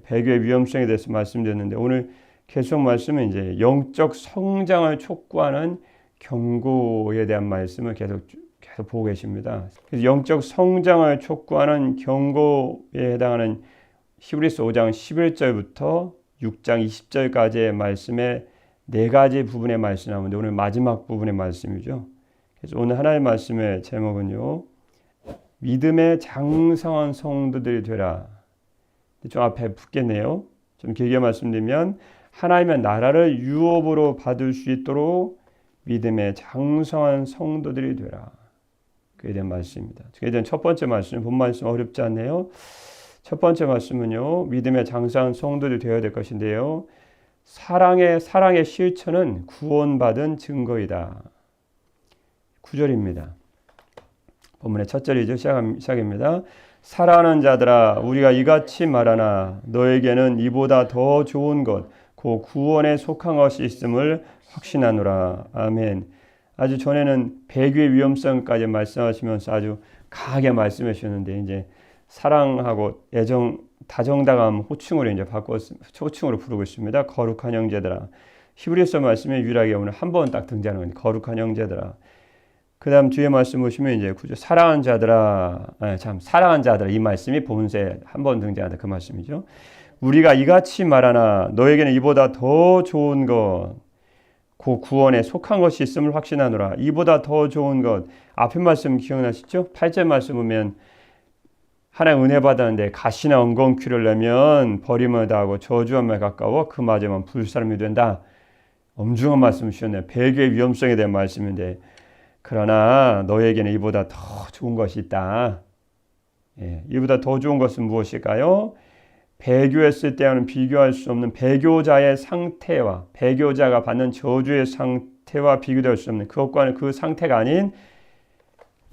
배교의 위험성에 대해서 말씀드렸는데 오늘 계속 말씀은 이제 영적 성장을 촉구하는 경고에 대한 말씀을 계속 보고 계십니다. 그래서 영적 성장을 촉구하는 경고에 해당하는 히브리서 5장 11절부터 6장 20절까지의 말씀에 네 가지 부분의 말씀이 나오는데 오늘 마지막 부분의 말씀이죠. 그래서 오늘 하나의 말씀의 제목은요. 믿음의 장성한 성도들이 되라. 좀 앞에 붙겠네요. 좀 길게 말씀드리면 하나님의 나라를 유업으로 받을 수 있도록 믿음의 장성한 성도들이 되라. 그에 대한 말씀입니다. 그에 대한 첫 번째 말씀, 본 말씀 어렵지 않네요. 첫 번째 말씀은요. 믿음의 장성한 성도들이 되어야 될 것인데요. 사랑의 실천은 구원받은 증거이다. 9절입니다. 본문의 첫 절이죠. 시작입니다. 사랑하는 자들아 우리가 이같이 말하나 너에게는 이보다 더 좋은 것 그 구원에 속한 것이 있음을 확신하노라. 아멘. 아주 전에는 배교의 위험성까지 말씀하시면서 아주 강하게 말씀해 주셨는데 이제 사랑하고 애정, 다정다감 호칭으로 이제 호칭으로 부르고 있습니다. 거룩한 형제들아. 히브리서 말씀에 유일하게 오늘 한 번 딱 등장하는 겁니다. 거룩한 형제들아. 그 다음 뒤에 말씀 보시면 이제 사랑하는 자들아, 사랑하는 자들아 이 말씀이 본문에 한 번 등장한다 그 말씀이죠. 우리가 이같이 말하나 너에게는 이보다 더 좋은 것, 그 구원에 속한 것이 있음을 확신하노라. 이보다 더 좋은 것. 앞에 말씀 기억나시죠? 8절 말씀 보면 하나님 은혜 받았는데 가시나 엉겅퀴를 내면 버림을 당하고 저주함에 가까워 그 맞으면 불사람이 된다. 엄중한 말씀 주셨네요. 배교의 위험성에 대한 말씀인데 그러나 너에게는 이보다 더 좋은 것이 있다. 이보다 더 좋은 것은 무엇일까요? 배교했을 때와는 비교할 수 없는 배교자의 상태와 배교자가 받는 저주의 상태와 비교될 수 없는 그것과는 그 상태가 아닌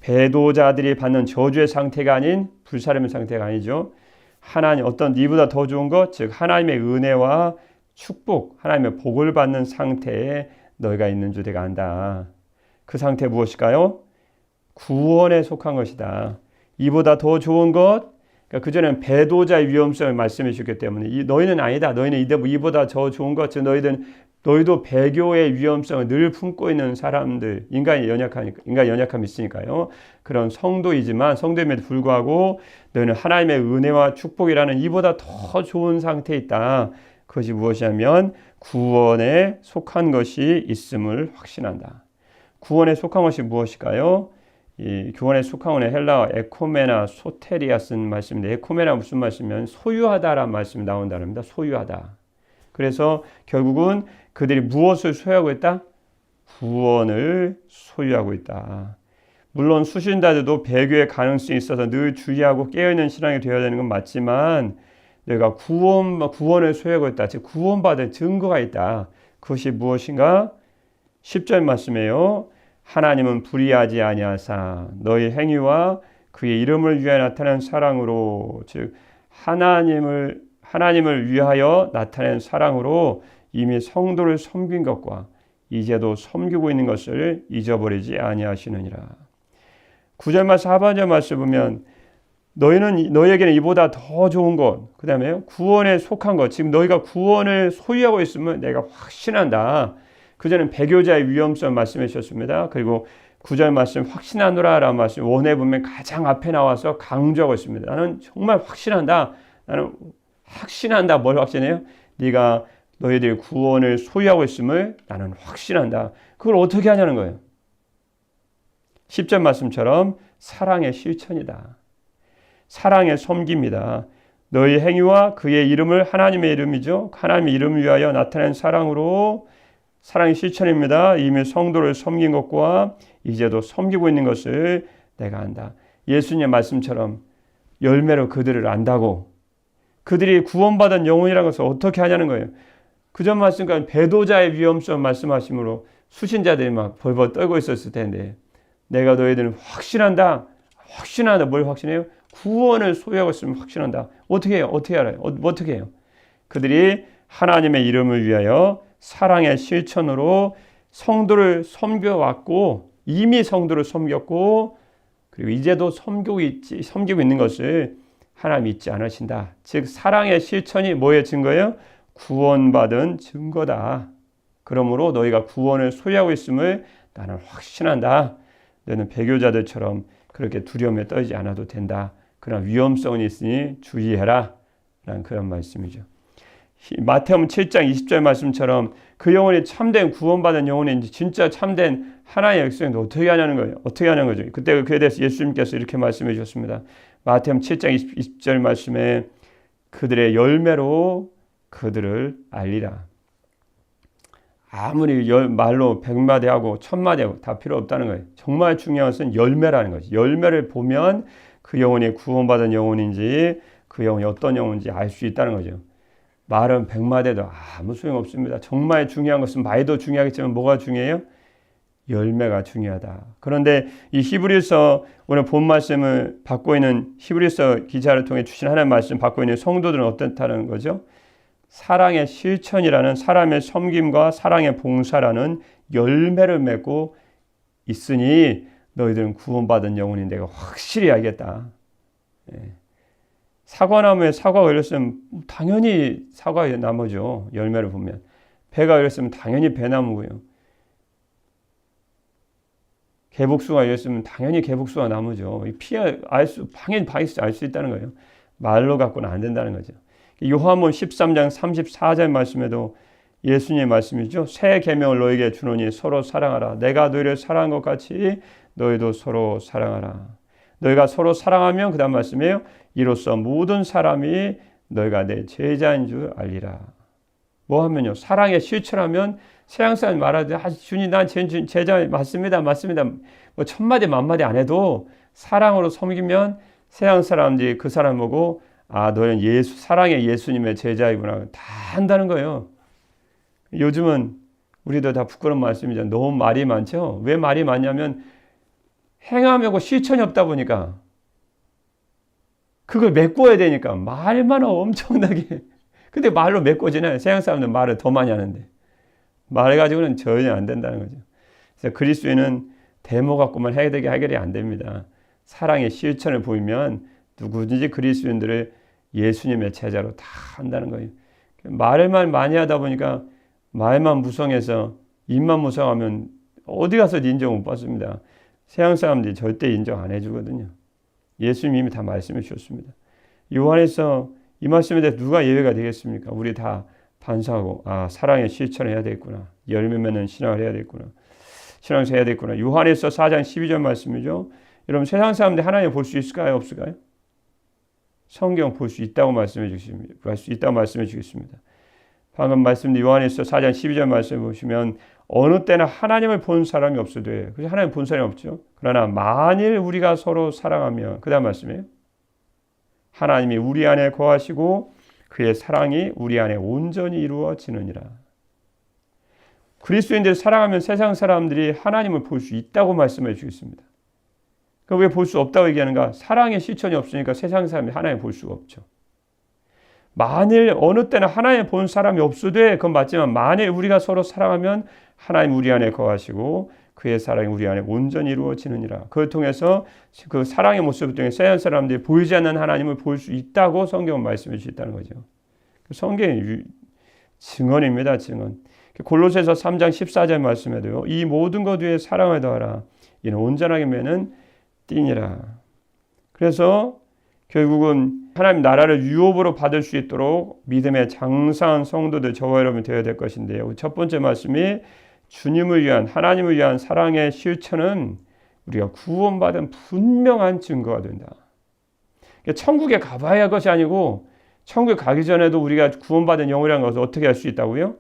배도자들이 받는 저주의 상태가 아닌 불사름의 상태가 아니죠. 하나님 어떤 이보다 더 좋은 것, 즉 하나님의 은혜와 축복, 하나님의 복을 받는 상태에 너희가 있는 줄 내가 안다. 그 상태 무엇일까요? 구원에 속한 것이다. 이보다 더 좋은 것, 그러니까 그전에는 배도자의 위험성을 말씀해 주셨기 때문에 너희는 아니다. 너희는 이보다 더 좋은 것, 즉 너희도 배교의 위험성을 늘 품고 있는 사람들, 인간이 연약함이 있으니까요. 그런 성도임에도 불구하고 너희는 하나님의 은혜와 축복이라는 이보다 더 좋은 상태에 있다. 그것이 무엇이냐면 구원에 속한 것이 있음을 확신한다. 구원에 속한 것이 무엇일까요? 이 구원에 속한 것은 헬라어 에코메나 소테리아 쓴 말씀인데 에코메나 무슨 말씀이면 소유하다라는 말씀이 나온다는 겁니다. 소유하다. 그래서 결국은 그들이 무엇을 소유하고 있다? 구원을 소유하고 있다. 물론 수신자들도 배교의 가능성이 있어서 늘 주의하고 깨어있는 신앙이 되어야 되는 건 맞지만 내가 구원을 소유하고 있다. 즉 구원받을 증거가 있다. 그것이 무엇인가? 10절 말씀이에요. 하나님은 불의하지 아니하사 너희 행위와 그의 이름을 위하여 나타낸 사랑으로 즉 하나님을 위하여 나타낸 사랑으로 이미 성도를 섬긴 것과 이제도 섬기고 있는 것을 잊어버리지 아니하시느니라. 9절 말씀 하반절 말씀 보면 너희에게는 이보다 더 좋은 것, 그 다음에 구원에 속한 것, 지금 너희가 구원을 소유하고 있으면 내가 확신한다. 그전엔 배교자의 위험성 말씀해 주셨습니다. 그리고 9절 말씀 확신하노라 라는 말씀 원해 보면 가장 앞에 나와서 강조하고 있습니다. 나는 정말 확신한다. 나는 확신한다. 뭘 확신해요? 네가 너희들이 구원을 소유하고 있음을 나는 확신한다. 그걸 어떻게 하냐는 거예요. 10절 말씀처럼 사랑의 실천이다. 사랑의 섬깁니다. 너희 행위와 그의 이름을 하나님의 이름이죠. 하나님의 이름을 위하여 나타낸 사랑으로 사랑의 실천입니다. 이미 성도를 섬긴 것과 이제도 섬기고 있는 것을 내가 안다. 예수님의 말씀처럼 열매로 그들을 안다고 그들이 구원받은 영혼이라는 것을 어떻게 하냐는 거예요. 그전 말씀까지 배도자의 위험성 말씀하심으로 수신자들이 막 벌벌 떨고 있었을 텐데 내가 너희들은 확신한다. 뭘 확신해요? 구원을 소유하고 있으면 확신한다. 어떻게 해요? 어떻게 알아요? 어떻게 해요? 그들이 하나님의 이름을 위하여 사랑의 실천으로 성도를 섬겨왔고 이미 성도를 섬겼고 그리고 이제도 섬기고 있는 것을 하나님 잊지 않으신다. 즉 사랑의 실천이 뭐의 증거예요? 구원받은 증거다. 그러므로 너희가 구원을 소유하고 있음을 나는 확신한다. 너는 배교자들처럼 그렇게 두려움에 떨지 않아도 된다. 그러나 위험성이 있으니 주의해라. 라는 그런 말씀이죠. 마태복음 7장 20절 말씀처럼 그 영혼이 참된 구원받은 영혼인지 진짜 참된 하나님의 백성인지 어떻게 하냐는 거예요. 어떻게 하냐는 거죠. 그때 그에 대해서 예수님께서 이렇게 말씀해 주셨습니다. 마태복음 7장 20절 말씀에 그들의 열매로 그들을 알리라. 아무리 말로 100마디 하고 1000마디 하고 다 필요 없다는 거예요. 정말 중요한 것은 열매라는 거죠. 열매를 보면 그 영혼이 구원받은 영혼인지 그 영혼이 어떤 영혼인지 알 수 있다는 거죠. 말은 100마디 해도 아무 소용없습니다. 정말 중요한 것은 말도 중요하겠지만 뭐가 중요해요? 열매가 중요하다. 그런데 이 히브리서 오늘 본 말씀을 받고 있는 히브리서 기자를 통해 주신 하나님의 말씀 받고 있는 성도들은 어떻다는 거죠? 사랑의 실천이라는 사람의 섬김과 사랑의 봉사라는 열매를 맺고 있으니 너희들은 구원받은 영혼인 내가 확실히 알겠다. 사과나무에 사과가 열렸으면 당연히 사과나무죠. 열매를 보면. 배가 열렸으면 당연히 배나무고요. 개복수가 열렸으면 당연히 개복수가 나무죠. 당연히 알 수 있다는 거예요. 말로 갖고는 안 된다는 거죠. 요한복음 13장 34절 말씀에도 예수님의 말씀이죠. 새 계명을 너에게 주노니 서로 사랑하라. 내가 너희를 사랑한 것 같이 너희도 서로 사랑하라. 너희가 서로 사랑하면 그 다음 말씀이에요. 이로써 모든 사람이 너희가 내 제자인 줄 알리라. 뭐 하면요. 사랑에 실천하면 세상 사람이 말하되 주님 난 제자 맞습니다. 맞습니다. 뭐 1000마디 만마디 안 해도 사랑으로 섬기면 세상 사람들이 그 사람 보고 너는 사랑의 예수님의 제자이구나. 다 한다는 거예요. 요즘은 우리도 다 부끄러운 말씀이죠. 너무 말이 많죠. 왜 말이 많냐면 행함하고 실천이 없다 보니까 그걸 메꿔야 되니까 말만 엄청나게. 근데 말로 메꿔지나요? 세상 사람들은 말을 더 많이 하는데 말해가지고는 전혀 안 된다는 거죠. 그래서 그리스도인은 데모 갖고만 해결이 안 됩니다. 사랑의 실천을 보이면 누구든지 그리스도인들을 예수님의 제자로 다 한다는 거예요. 말을만 많이 하다 보니까 말만 무성해서 입만 무성하면 어디 가서 인정 못 받습니다. 세상 사람들이 절대 인정 안 해주거든요. 예수님이 다 말씀해 주셨습니다. 요한에서 이 말씀에 대해 누가 예외가 되겠습니까? 우리 다 반성하고 사랑의 실천을 해야 되겠구나. 열매 맺는 신앙을 해야 되겠구나. 신앙생활 해야 되겠구나. 요한에서 4장 12절 말씀이죠. 여러분 세상 사람들이 하나님 볼 수 있을까요? 없을까요? 성경 볼 수 있다고 말씀해 주십니다. 볼 수 있다고 말씀해 주겠습니다. 방금 말씀드린 요한에서 4장 12절 말씀 보시면 어느 때나 하나님을 본 사람이 없어도요. 그래서 하나님 본 사람이 없죠. 그러나 만일 우리가 서로 사랑하면 그 다음 말씀이에요. 하나님이 우리 안에 거하시고 그의 사랑이 우리 안에 온전히 이루어지느니라. 그리스도인들을 사랑하면 세상 사람들이 하나님을 볼 수 있다고 말씀해 주겠습니다. 왜 볼 수 없다고 얘기하는가? 사랑의 실천이 없으니까 세상 사람이 하나님을 볼 수가 없죠. 만일 어느 때는 하나님을 본 사람이 없으되 그건 맞지만 만일 우리가 서로 사랑하면 하나님 우리 안에 거하시고 그의 사랑이 우리 안에 온전히 이루어지느니라. 그걸 통해서 그 사랑의 모습을 통해 세상 사람들이 보이지 않는 하나님을 볼 수 있다고 성경은 말씀해 주셨다는 거죠. 성경의 증언입니다. 증언. 골로새서 3장 14절 말씀에도요. 이 모든 것 위에 사랑을 더하라. 이는 온전하게 매는 띠니라. 그래서 결국은 하나님 나라를 유업으로 받을 수 있도록 믿음의 장성한 성도들 저와 여러분이 되어야 될 것인데요. 첫 번째 말씀이 주님을 위한 하나님을 위한 사랑의 실천은 우리가 구원받은 분명한 증거가 된다. 천국에 가봐야 할 것이 아니고 천국에 가기 전에도 우리가 구원받은 영혼이라는 것을 어떻게 할 수 있다고요?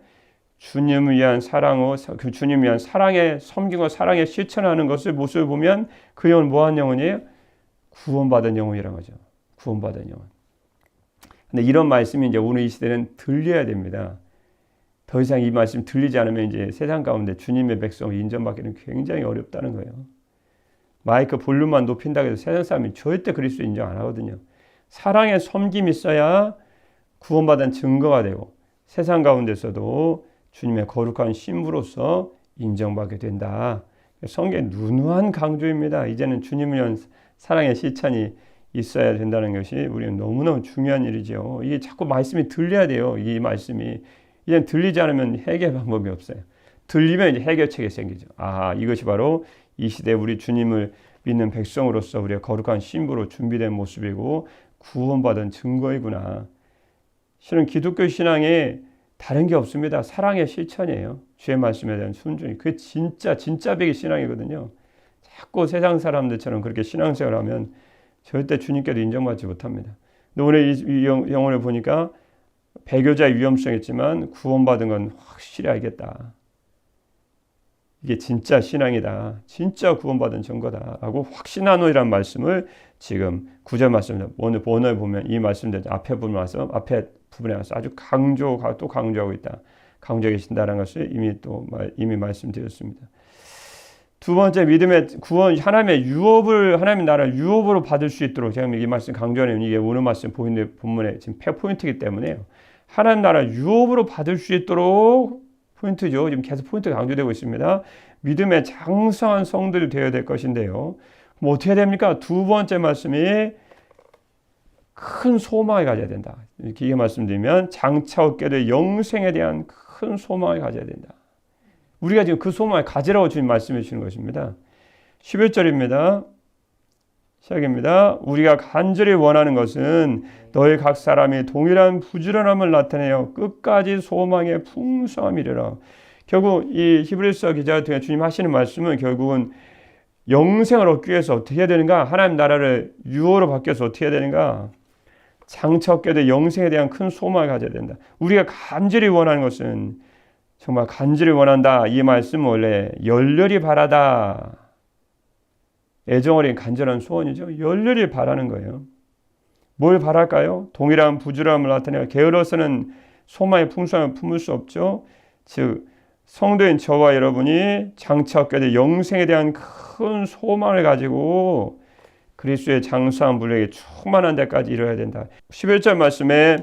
주님을 위한 주님을 위한 사랑의 섬김과 사랑의 실천하는 것을 모습을 보면 그 영혼은 뭐한 영혼이에요? 구원받은 영혼이라는 거죠. 구원받은 영혼. 근데 이런 말씀이 이제 오늘 이 시대는 들려야 됩니다. 더 이상 이 말씀 들리지 않으면 이제 세상 가운데 주님의 백성을 인정받기는 굉장히 어렵다는 거예요. 마이크 볼륨만 높인다고 해서 세상 사람이 절대 그리스도 인정 안 하거든요. 사랑의 섬김이 있어야 구원받은 증거가 되고 세상 가운데서도 주님의 거룩한 신부로서 인정받게 된다. 성경의 누누한 강조입니다. 이제는 주님을 위한 사랑의 실천이 있어야 된다는 것이 우리는 너무너무 중요한 일이죠. 이게 자꾸 말씀이 들려야 돼요. 이 말씀이. 이제 들리지 않으면 해결 방법이 없어요. 들리면 이제 해결책이 생기죠. 아, 이것이 바로 이 시대에 우리 주님을 믿는 백성으로서 우리가 거룩한 신부로 준비된 모습이고 구원받은 증거이구나. 실은 기독교 신앙에 다른 게 없습니다. 사랑의 실천이에요. 주의 말씀에 대한 순종이. 그게 진짜 배기 신앙이거든요. 자꾸 세상 사람들처럼 그렇게 신앙생활하면 절대 주님께도 인정받지 못합니다. 근데 오늘 이 영혼을 보니까 배교자의 위험성이 있지만 구원받은 건 확실히 알겠다. 이게 진짜 신앙이다. 진짜 구원받은 증거다. 라고 확신하노이라는 말씀을 지금 9절 말씀입니다. 오늘 본어에 보면 이 말씀들 앞에 부분에 와서 아주 강조하고 있다. 강조하고 계신다는 것을 이미 말씀드렸습니다. 두 번째 믿음의 구원, 하나님의 나라를 유업으로 받을 수 있도록 제가 이 말씀 강조하는 이게 오늘 말씀 보이는 본문의 지금 포인트이기 때문에요. 하나님 나라 유업으로 받을 수 있도록 포인트죠. 지금 계속 포인트가 강조되고 있습니다. 믿음의 장성한 성들이 되어야 될 것인데요. 그럼 어떻게 해야 됩니까? 두 번째 말씀이 큰 소망을 가져야 된다. 이렇게 말씀드리면 장차 얻게 될 영생에 대한 큰 소망을 가져야 된다. 우리가 지금 그 소망을 가지라고 주님 말씀해 주시는 것입니다. 11절입니다. 시작입니다. 우리가 간절히 원하는 것은 너희 각 사람이 동일한 부지런함을 나타내어 끝까지 소망의 풍성함이래라. 결국 이 히브리서 기자 통해 주님 하시는 말씀은 결국은 영생을 얻기 위해서 어떻게 해야 되는가? 하나님 나라를 유업으로 바뀌어서 어떻게 해야 되는가? 장차 얻게 될 영생에 대한 큰 소망을 가져야 된다. 우리가 간절히 원하는 것은 정말 간절히 원한다. 이 말씀은 원래 열렬히 바라다. 애정 어린 간절한 소원이죠. 열렬히 바라는 거예요. 뭘 바랄까요? 동일한 부지런함을 나타내어 게으러서는 소망의 풍성함을 품을 수 없죠. 즉 성도인 저와 여러분이 장차 얻게 될 영생에 대한 큰 소망을 가지고 그리스도의 장수한 분에게 충만한 데까지 이뤄야 된다. 11절 말씀에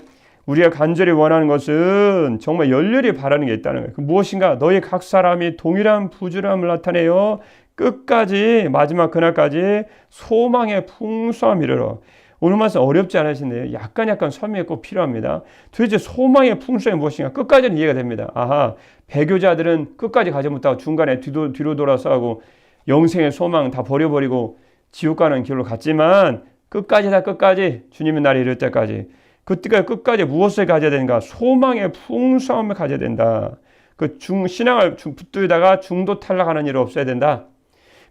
우리가 간절히 원하는 것은 정말 열렬히 바라는 게 있다는 거예요. 무엇인가? 너희 각 사람이 동일한 부지런함을 나타내어 끝까지 마지막 그날까지 소망의 풍성함 이르러. 오늘 말씀 어렵지 않으신데요. 약간 설명이 꼭 필요합니다. 도대체 소망의 풍성이 무엇인가? 끝까지는 이해가 됩니다. 아하, 배교자들은 끝까지 가지 못하고 중간에 뒤로 돌아서 하고 영생의 소망 다 버려버리고 지옥 가는 길로 갔지만 끝까지 주님의 날이 이를 때까지 그때가 끝까지 무엇을 가져야 되는가? 소망의 풍성함을 가져야 된다. 신앙을 붙들다가 중도 탈락하는 일이 없어야 된다.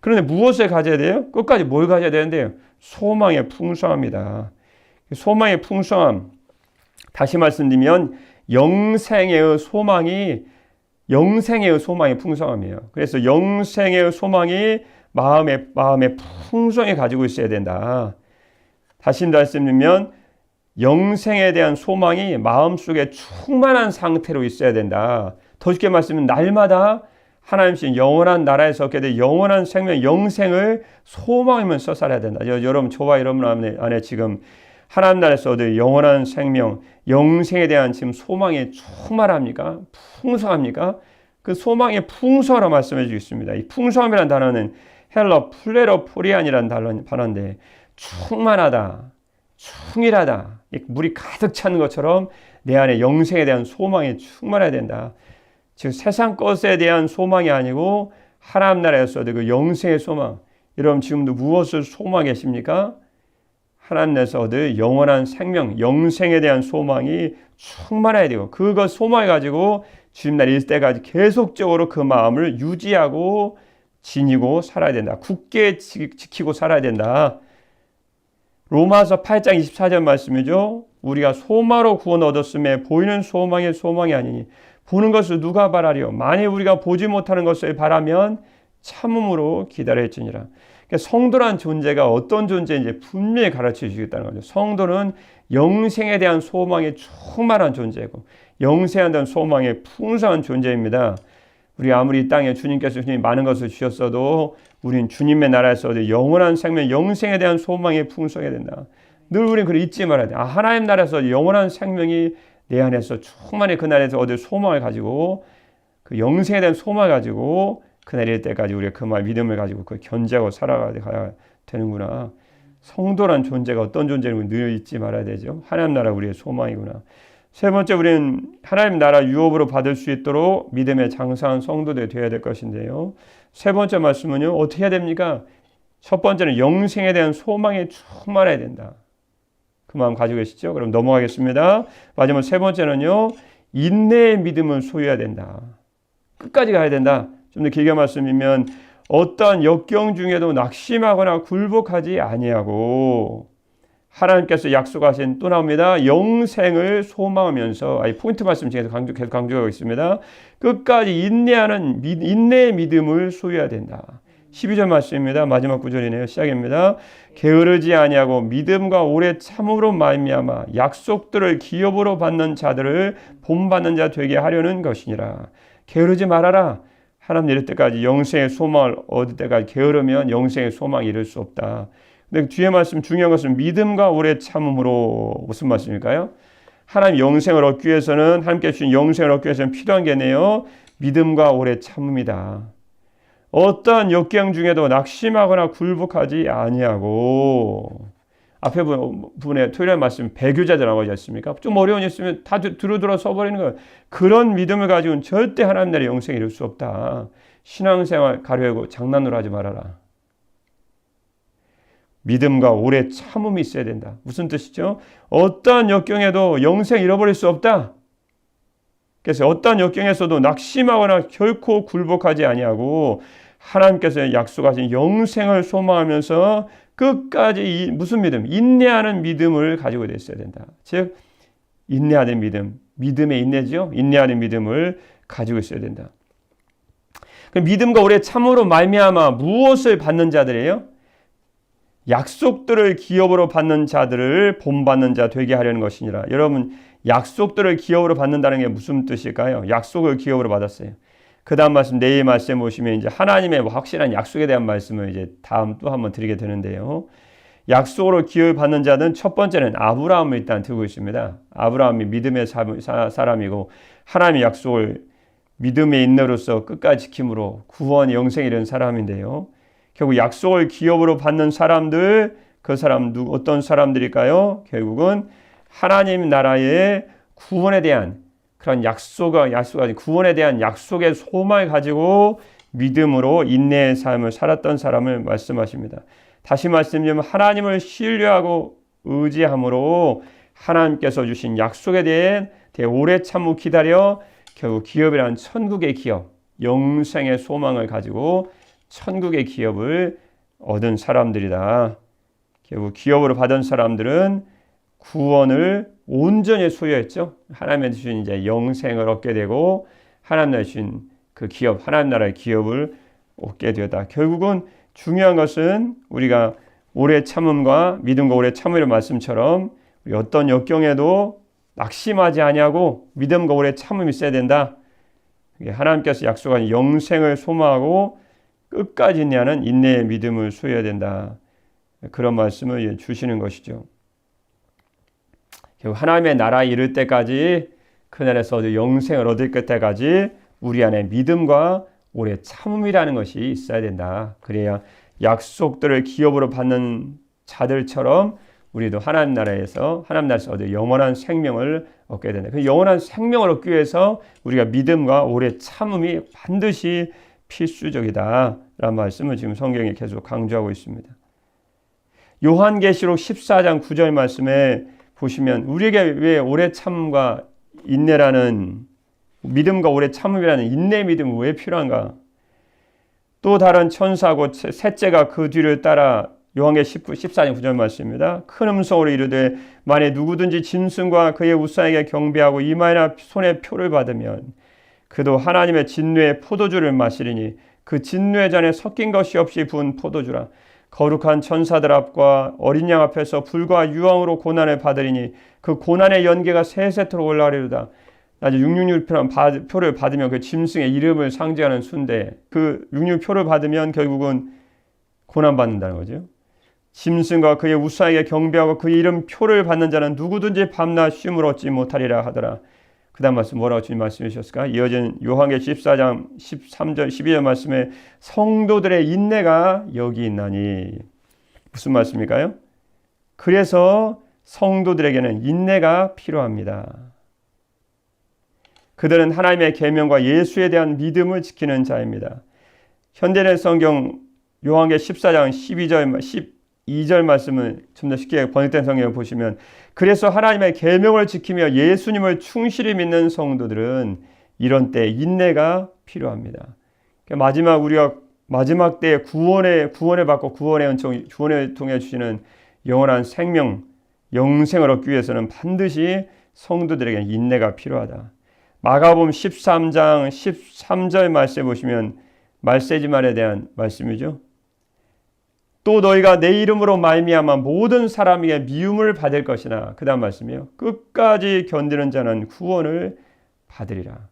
그런데 무엇을 가져야 돼요? 끝까지 뭘 가져야 되는데요? 소망의 풍성함이다. 소망의 풍성함. 다시 말씀드리면 영생의 소망이 풍성함이에요. 그래서 영생의 소망이 마음의 풍성이 가지고 있어야 된다. 다시 말씀드리면 영생에 대한 소망이 마음속에 충만한 상태로 있어야 된다. 더 쉽게 말씀드리면 날마다 하나님신 영원한 나라에서 얻게 될 영원한 생명, 영생을 소망하면서 살아야 된다. 여러분, 저와 여러분 안에 지금 하나님 나라에서 얻을 영원한 생명, 영생에 대한 지금 소망이 충만합니까? 풍성합니까? 그 소망의 풍성하라 말씀해 주겠습니다. 이 풍성함이라는 단어는 헬러 플레로포리안이라는 단어인데 충만하다, 충일하다, 물이 가득 찬 것처럼 내 안에 영생에 대한 소망이 충만해야 된다. 즉 세상 것에 대한 소망이 아니고 하나님 나라에서 그 영생의 소망. 여러분 지금도 무엇을 소망하고 계십니까? 하나님 나라에서 얻을 영원한 생명, 영생에 대한 소망이 충만해야 되고 그것 소망을 가지고 주님 날 일 때까지 계속적으로 그 마음을 유지하고 지니고 살아야 된다. 굳게 지키고 살아야 된다. 로마서 8장 24절 말씀이죠. 우리가 소망으로 구원 얻었음에 보이는 소망이 아니니 보는 것을 누가 바라리요? 만일 우리가 보지 못하는 것을 바라면 참음으로 기다릴지니라. 그러니까 성도란 존재가 어떤 존재인지 분명히 가르쳐 주시겠다는 거죠. 성도는 영생에 대한 소망이 충만한 존재고 영생에 대한 소망이 풍성한 존재입니다. 우리 아무리 이 땅에 주님께서 많은 것을 주셨어도 우린 주님의 나라에서 영원한 생명, 영생에 대한 소망이 풍성해야 된다. 늘 우린 그걸 잊지 말아야 돼. 하나님 나라에서 영원한 생명이 내 안에서 충만히 그 날에서 얻을 소망을 가지고 그 영생에 대한 소망을 가지고 그날일 때까지 우리가 그 말 믿음을 가지고 그 견제하고 살아가야 되는구나. 성도란 존재가 어떤 존재인지 늘 잊지 말아야 되죠. 하나님 나라 우리의 소망이구나. 세 번째, 우리는 하나님 나라 유업으로 받을 수 있도록 믿음의 장성한 성도들이 되어야 될 것인데요. 세 번째 말씀은요, 어떻게 해야 됩니까? 첫 번째는 영생에 대한 소망이 충만해야 된다. 그 마음 가지고 계시죠? 그럼 넘어가겠습니다. 마지막 세 번째는요, 인내의 믿음을 소유해야 된다. 끝까지 가야 된다. 좀 더 길게 말씀이면 어떠한 역경 중에도 낙심하거나 굴복하지 아니하고 하나님께서 약속하신, 또 나옵니다, 영생을 소망하면서, 포인트 말씀 중에서 계속 강조하고 있습니다. 끝까지 인내하는 인내의 믿음을 소유해야 된다. 12절 말씀입니다. 마지막 구절이네요. 시작입니다. 게으르지 아니하고 믿음과 오래 참음으로 말미암아 약속들을 기업으로 받는 자들을 본받는 자 되게 하려는 것이니라. 게으르지 말아라. 하나님 이를 때까지, 영생의 소망을 얻을 때까지 게으르면 영생의 소망을 이룰 수 없다. 근데 뒤에 말씀 중요한 것은 믿음과 오래 참음으로, 무슨 말씀일까요? 하나님 영생을 얻기 위해서는, 하나님께 주신 영생을 얻기 위해서는 필요한 게네요, 믿음과 오래 참음이다. 어떠한 역경 중에도 낙심하거나 굴복하지 아니하고, 앞에 부분에 토요일 말씀 배교자들 나오지 않습니까? 좀 어려운 일 있으면 다 두루두루 써버리는 거예요. 그런 믿음을 가지고는 절대 하나님 나라의 영생을 이룰 수 없다. 신앙생활 가려고 장난으로 하지 말아라. 믿음과 오래 참음이 있어야 된다. 무슨 뜻이죠? 어떠한 역경에도 영생 잃어버릴 수 없다. 그래서 어떠한 역경에서도 낙심하거나 결코 굴복하지 아니하고 하나님께서 약속하신 영생을 소망하면서 끝까지 무슨 믿음? 인내하는 믿음을 가지고 있어야 된다. 즉 인내하는 믿음, 믿음의 인내죠. 인내하는 믿음을 가지고 있어야 된다. 믿음과 오래 참음으로 말미암아 무엇을 받는 자들이에요? 약속들을 기업으로 받는 자들을 본받는 자 되게 하려는 것이니라. 여러분, 약속들을 기업으로 받는다는 게 무슨 뜻일까요? 약속을 기업으로 받았어요. 그 다음 말씀, 내일 말씀에 보시면 이제 하나님의 확실한 약속에 대한 말씀을 이제 다음 또 한번 드리게 되는데요. 약속으로 기업을 받는 자는 첫 번째는 아브라함을 일단 들고 있습니다. 아브라함이 믿음의 사람이고 하나님의 약속을 믿음의 인내로서 끝까지 지킴으로 구원, 영생에 이른 사람인데요. 결국 약속을 기업으로 받는 사람들, 그 사람 어떤 사람들일까요? 결국은 하나님 나라의 구원에 대한 그런 구원에 대한 약속의 소망을 가지고 믿음으로 인내의 삶을 살았던 사람을 말씀하십니다. 다시 말씀드리면 하나님을 신뢰하고 의지함으로 하나님께서 주신 약속에 대해 오래 참고 기다려 결국 기업이란 천국의 기업, 영생의 소망을 가지고 천국의 기업을 얻은 사람들이다. 결국 기업으로 받은 사람들은 구원을 온전히 소유했죠. 하나님의 주신 이제 영생을 얻게 되고 하나님 주신 그 기업, 하나님 나라의 기업을 얻게 되다. 결국은 중요한 것은 우리가 오래 참음과 믿음과 오래 참음의 말씀처럼 우리 어떤 역경에도 낙심하지 아니하고 믿음과 오래 참음이 있어야 된다. 하나님께서 약속한 영생을 소망하고 끝까지 인내하는 인내의 믿음을 소유해야 된다. 그런 말씀을 주시는 것이죠. 결국 하나님의 나라에 이를 때까지, 그날에서 영생을 얻을 때까지 우리 안에 믿음과 오래 참음이라는 것이 있어야 된다. 그래야 약속들을 기업으로 받는 자들처럼 우리도 하나님 나라에서 얻을 영원한 생명을 얻게 된다. 그 영원한 생명을 얻기 위해서 우리가 믿음과 오래 참음이 반드시 필수적이다 라는 말씀을 지금 성경에 계속 강조하고 있습니다. 요한계시록 14장 9절 말씀에 보시면 우리에게 왜 오래 참음과 인내라는, 믿음과 오래 참음이라는 인내의 믿음이 왜 필요한가? 또 다른 천사하고 셋째가 그 뒤를 따라, 요한계시록 14장 9절 말씀입니다. 큰 음성으로 이르되 만에 누구든지 짐승과 그의 우상에게 경배하고 이마에나 손에 표를 받으면 그도 하나님의 진노의 포도주를 마시리니 그 진노의 잔에 섞인 것이 없이 부은 포도주라. 거룩한 천사들 앞과 어린 양 앞에서 불과 유황으로 고난을 받으리니 그 고난의 연계가 세세토록 올라가리로다. 나중에 666 표를 받으면 그 짐승의 이름을 상징하는 순대, 그 666표를 받으면 결국은 고난받는다는 거죠. 짐승과 그의 우상에게 경배하고 그의 이름 표를 받는 자는 누구든지 밤낮 쉼을 얻지 못하리라 하더라. 그 다음 말씀 뭐라고 주님 말씀해 주셨을까? 이어진 요한계시록 14장 13절 12절 말씀에 성도들의 인내가 여기 있나니, 무슨 말씀일까요? 그래서 성도들에게는 인내가 필요합니다. 그들은 하나님의 계명과 예수에 대한 믿음을 지키는 자입니다. 현대의 성경 요한계 14장 12절 말씀을 좀 더 쉽게 번역된 성경을 보시면, 그래서 하나님의 계명을 지키며 예수님을 충실히 믿는 성도들은 이런 때 인내가 필요합니다. 우리가 마지막 때에 구원을 받고 구원을 통해 주시는 영원한 생명, 영생을 얻기 위해서는 반드시 성도들에게 인내가 필요하다. 마가복음 13장 13절 말씀에 보시면 말세지말에 대한 말씀이죠. 또 너희가 내 이름으로 말미암아 모든 사람에게 미움을 받을 것이나, 그 다음 말씀이요, 끝까지 견디는 자는 구원을 받으리라.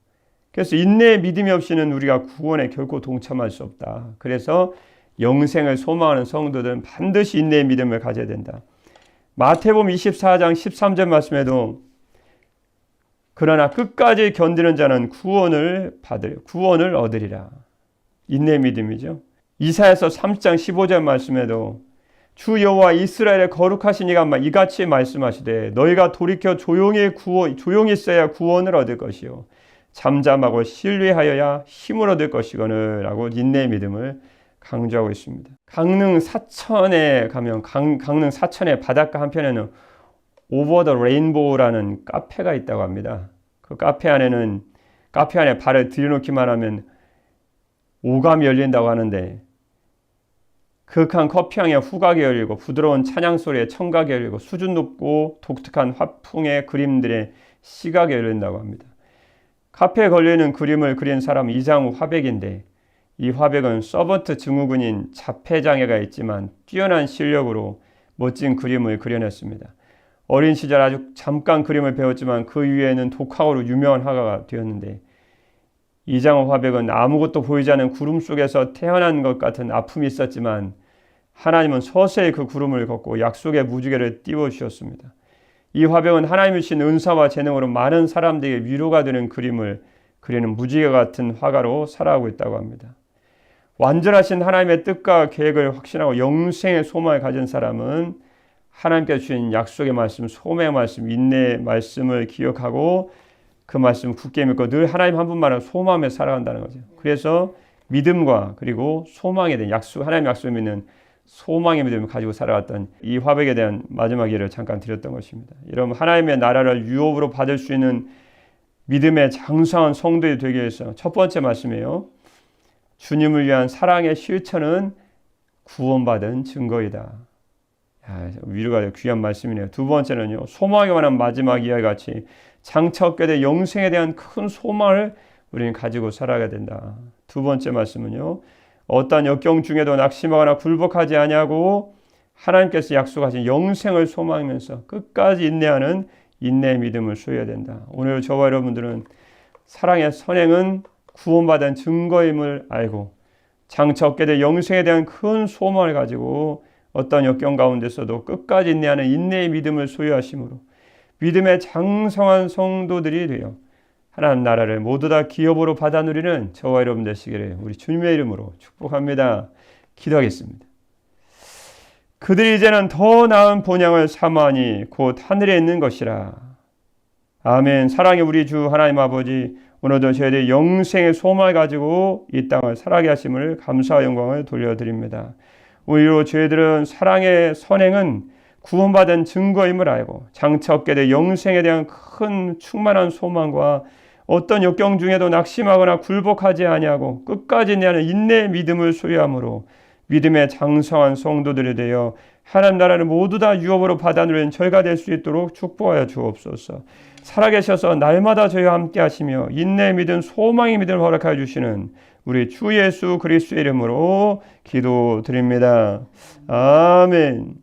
그래서 인내의 믿음이 없이는 우리가 구원에 결코 동참할 수 없다. 그래서 영생을 소망하는 성도들은 반드시 인내의 믿음을 가져야 된다. 마태복음 24장 13절 말씀에도 그러나 끝까지 견디는 자는 구원을 얻으리라. 인내의 믿음이죠. 이사야서 3장 15절 말씀에도 주 여호와 이스라엘의 거룩하신 이가 이같이 말씀하시되 너희가 돌이켜 조용히 있어야 구원을 얻을 것이요 잠잠하고 신뢰하여야 힘을 얻을 것이거늘 라고 인내의 믿음을 강조하고 있습니다. 강릉 사천에 가면 강릉 사천의 바닷가 한편에는 오버 더 레인보우라는 카페가 있다고 합니다. 그 카페 안에 발을 들여놓기만 하면 오감이 열린다고 하는데, 그윽한 커피향에 후각이 열리고 부드러운 찬양 소리에 청각이 열리고 수준 높고 독특한 화풍의 그림들의 시각이 열린다고 합니다. 카페에 걸려있는 그림을 그린 사람은 이장우 화백인데, 이 화백은 서번트 증후군인 자폐장애가 있지만 뛰어난 실력으로 멋진 그림을 그려냈습니다. 어린 시절 아주 잠깐 그림을 배웠지만 그 이후에는 독학으로 유명한 화가가 되었는데, 이장호 화백은 아무것도 보이지 않는 구름 속에서 태어난 것 같은 아픔이 있었지만 하나님은 서서히 그 구름을 걷고 약속의 무지개를 띄워주셨습니다. 이 화백은 하나님이 주신 은사와 재능으로 많은 사람들에게 위로가 되는 그림을 그리는 무지개 같은 화가로 살아가고 있다고 합니다. 완전하신 하나님의 뜻과 계획을 확신하고 영생의 소망을 가진 사람은 하나님께 주신 약속의 말씀, 소명의 말씀, 인내의 말씀을 기억하고 그 말씀 굳게 믿고 늘 하나님 한 분만을 소망하며 살아간다는 거죠. 그래서 믿음과 그리고 소망에 대한 하나님 약속을 믿는 소망의 믿음을 가지고 살아갔던 이 화백에 대한 마지막 예를 잠깐 드렸던 것입니다. 여러분, 하나님의 나라를 유업으로 받을 수 있는 믿음의 장성한 성도들이 되기 위해서 첫 번째 말씀이에요. 주님을 위한 사랑의 실천은 구원받은 증거이다. 위로가 귀한 말씀이네요. 두 번째는요, 소망에 관한 마지막 이야기 같이 장차 얻게 될 영생에 대한 큰 소망을 우리는 가지고 살아가야 된다. 두 번째 말씀은요, 어떠한 역경 중에도 낙심하거나 굴복하지 아니하고 하나님께서 약속하신 영생을 소망하면서 끝까지 인내하는 인내의 믿음을 소유해야 된다. 오늘 저와 여러분들은 사랑의 선행은 구원받은 증거임을 알고 장차 얻게 될 영생에 대한 큰 소망을 가지고 어떤 역경 가운데서도 끝까지 인내하는 인내의 믿음을 소유하심으로 믿음의 장성한 성도들이 되어 하나님 나라를 모두 다 기업으로 받아 누리는 저와 여러분 되시기를 우리 주님의 이름으로 축복합니다. 기도하겠습니다. 그들이 이제는 더 나은 본향을 사모하니 곧 하늘에 있는 것이라. 아멘. 사랑의 우리 주 하나님 아버지, 오늘도 저희들이 영생의 소망을 가지고 이 땅을 살아가게 하심을 감사와 영광을 돌려드립니다. 오히려 저희들은 사랑의 선행은 구원받은 증거임을 알고 장차 얻게 될 영생에 대한 큰 충만한 소망과 어떤 역경 중에도 낙심하거나 굴복하지 아니하고 끝까지 인내하는 인내의 믿음을 소유함으로 믿음의 장성한 성도들이 되어 하나님 나라를 모두 다 유업으로 받아 누리는 저희가 될 수 있도록 축복하여 주옵소서. 살아계셔서 날마다 저희와 함께 하시며 인내의 믿음, 소망의 믿음을 허락하여 주시는 우리 주 예수 그리스도의 이름으로 기도드립니다. 아멘.